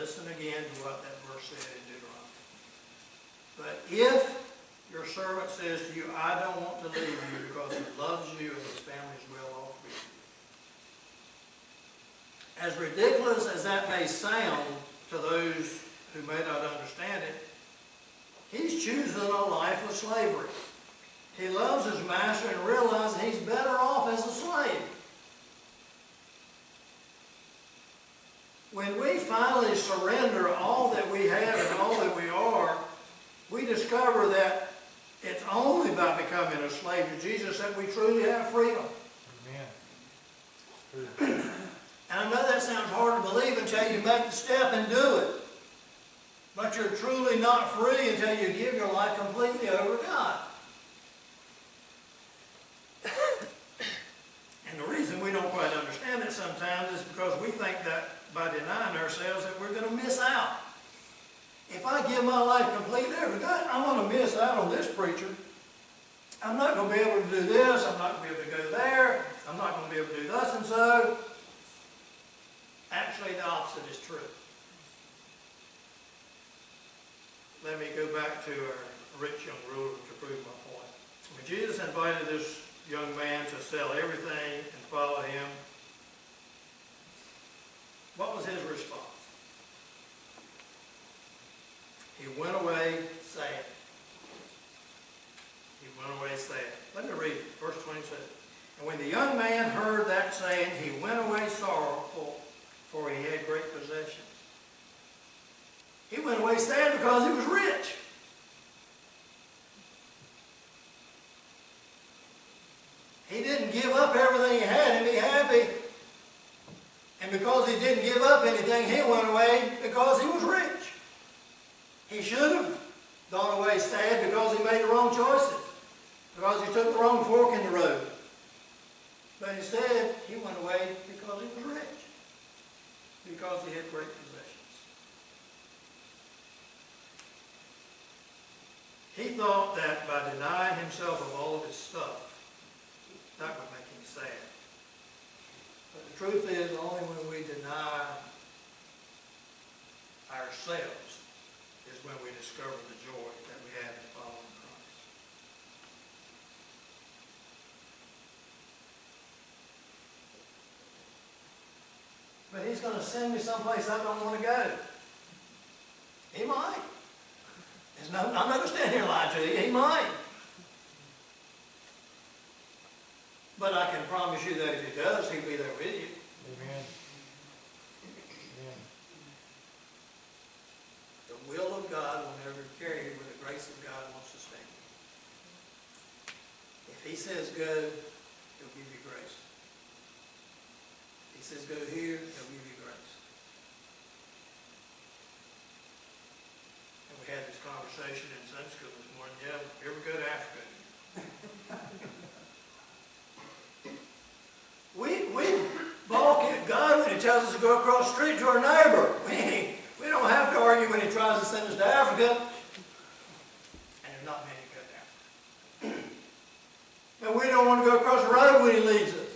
listen again to what that verse said in Deuteronomy. But if your servant says to you, I don't want to leave you because he loves you and his family is well off with you. As ridiculous as that may sound to those who may not understand it, he's choosing a life of slavery. He loves his master and realizes he's better off as a slave. When we finally surrender all that we have and all that we are, we discover that it's only by becoming a slave to Jesus that we truly have freedom. Amen. And I know that sounds hard to believe until you make the step and do it. But you're truly not free until you give your life completely over to God. And the reason we don't quite understand it sometimes is because we think that by denying ourselves that we're going to miss out. If I give my life completely over to God, I'm going to miss out on this preacher. I'm not going to be able to do this. I'm not going to be able to go there. I'm not going to be able to do thus and so. Actually, the opposite is true. Let me go back to our rich young ruler to prove my point. When Jesus invited this young man to sell everything and follow him, what was his response? He went away sad. He went away sad. Let me read it, verse 27. And when the young man heard that saying, he went away sorrowful, for he had great possessions. He went away sad because he was rich. He didn't give up everything he had and be happy. And because he didn't give up anything, he went away because he was rich. He should have gone away sad because he made the wrong choices, because he took the wrong fork in the road. But instead, he went away because he was rich, because he had great possessions. He thought that by denying himself of all of his stuff, that would make him sad. But the truth is, only when we deny ourselves is when we discover the joy that we have in following Christ. But he's going to send me someplace I don't want to go. He might. I'm not going to stand here and lie to you. He might. But I can promise you that if he does, he'll be there with you. Amen. Amen. The will of God will never carry you where the grace of God wants to stand. If he says go, he'll give you grace. If he says go here, he'll give you grace. And we had this conversation in Sunday school this morning. Yeah, you ever go to Africa? We balk at God when he tells us to go across the street to our neighbor. We don't have to argue when he tries to send us to Africa. And there's not many go to Africa. And we don't want to go across the road when he leads us.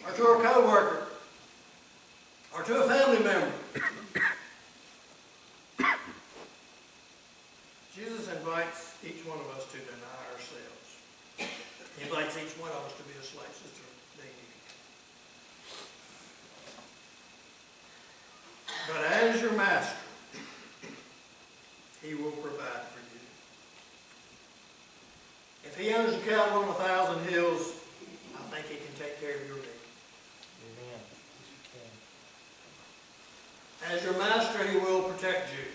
Or to our co-worker. Or to a family member. Jesus invites each one of us to deny ourselves. He invites each one of us to be a slave, Sister Deanie. But as your master, he will provide for you. If he owns a cattle on 1,000 hills, I think he can take care of your need. Amen. As your master, he will protect you.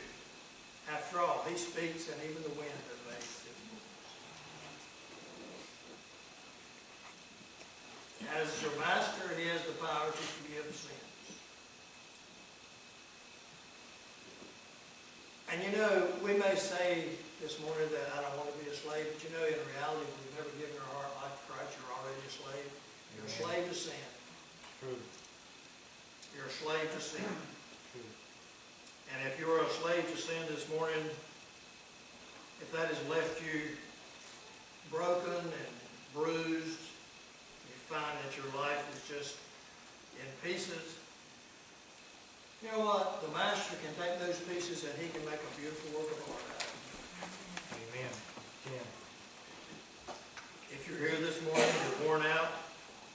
After all, he speaks and even the wind obeys his voice. As your master, he has the power to forgive sins. And you know, we may say this morning that I don't want to be a slave, but you know, in reality, if you've never given your heart life to Christ, you're already a slave. You're a slave to sin. True. You're a slave to sin. True. And if you're a slave to sin this morning, if that has left you broken and bruised, you find that your life is just in pieces, You know what? The master can take those pieces and he can make a beautiful work of art out of them. Amen. Can. If you're here this morning, you're worn out,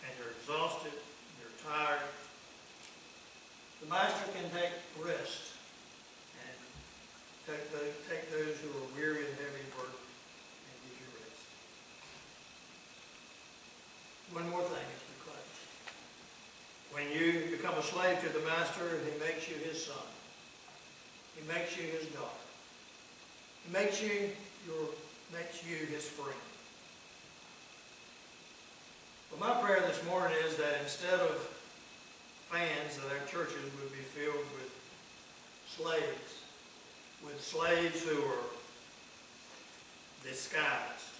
and you're exhausted, you're tired, the master can take rest and take those who are weary and heavy burdened and give you rest. One more thing as we close. When you become a slave to the master, he makes you his son. He makes you his daughter. He makes you his friend. But my prayer this morning is that instead of fans, that our churches would be filled with slaves who are disguised.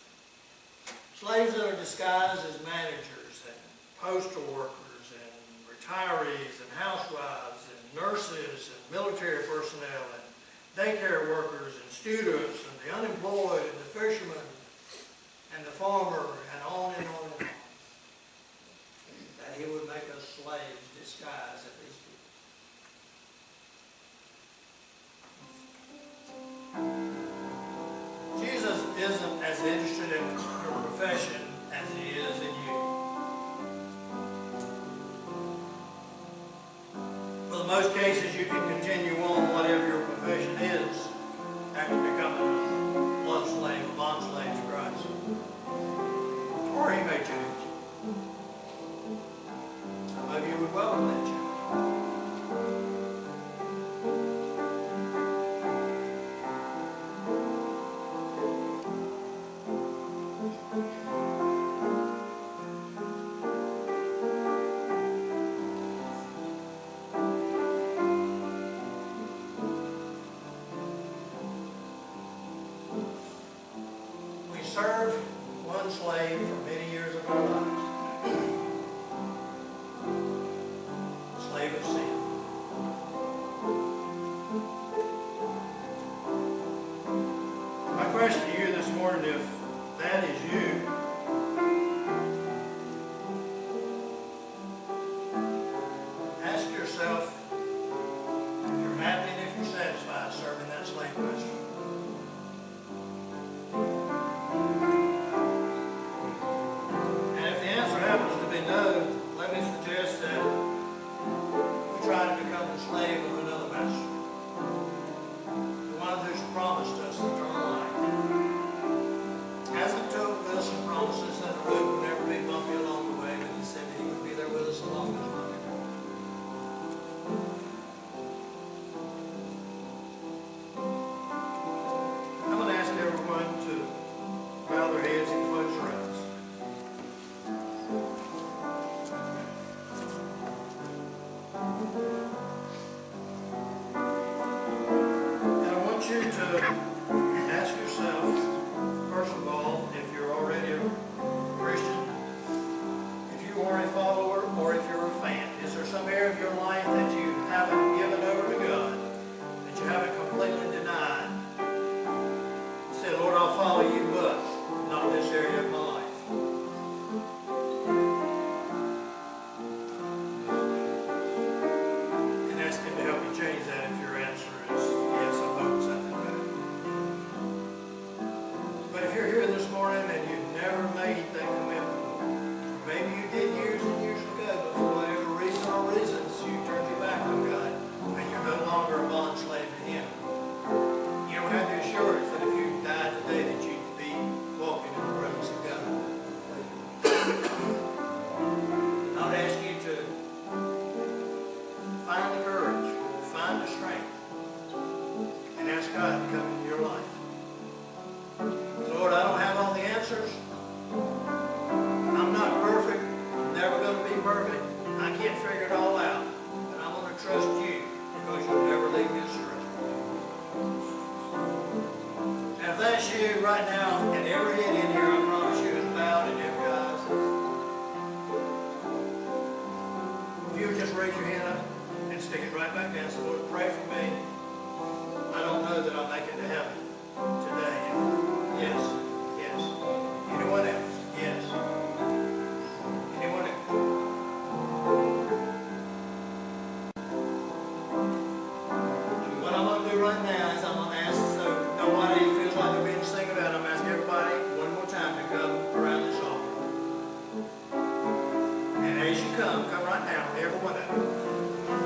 Slaves that are disguised as managers and postal workers and retirees and housewives and nurses and military personnel and daycare workers and students and the unemployed and the fishermen and the farmer and on and on and on. That he would make us slaves disguised as these people. Jesus isn't as interested in your profession as he is in you. For the most cases, you can continue on whatever your profession is after becoming a love slave, a bond slave to Christ. Or he may change. Some of you would welcome that change. We serve one slave for many years of our lives. Slave of sin. My question to you this morning, if that is you, ask yourself if you're happy and if you're satisfied serving that slave master. And if the answer happens to be no, let me suggest that we try to become the slave of another master. The one who's promised us eternal life. Hasn't told us and promised us that the road will never be bumpy along the way, but he said he would be there with us along the way. I'm going to ask everyone to bow their heads and close their eyes. And I want you to ask yourself, first of all, if you're already a Christian, if you are a follower, or if you're a fan. Is there some area of your life that you haven't given over to God, that you haven't completely denied? You say, Lord, I'll follow you, but not this area of my life. And ask him to help you change that if your answer is yes, I'm focused on that. But if you're here this morning and you've never made that commitment, or maybe you did years and years ago, but for whatever reason or reasons, you turned your back on God, and you're no longer a bond slave to him. You don't have the assurance that if you died today that you'd be walking in the presence of God. I would ask you to find the courage, find the strength, and ask God to come into your life. Lord, I don't have all the answers. I'm not perfect. I'm never going to be perfect. I can't figure it all out. But I'm going to trust you because you'll never leave me astray. And if that's you right now, and every head in here, I promise you, is bowed and every eyes. If you would just raise your hand up and stick it right back down. So, Lord, pray for me. I don't know that I'll make it to heaven today. Yes. Yes. Anyone else? Yes. Anyone else? right now is I'm gonna ask, so nobody feels like they're being singled out, I'm asking everybody one more time to come around this altar. And as you come right now, every one of you.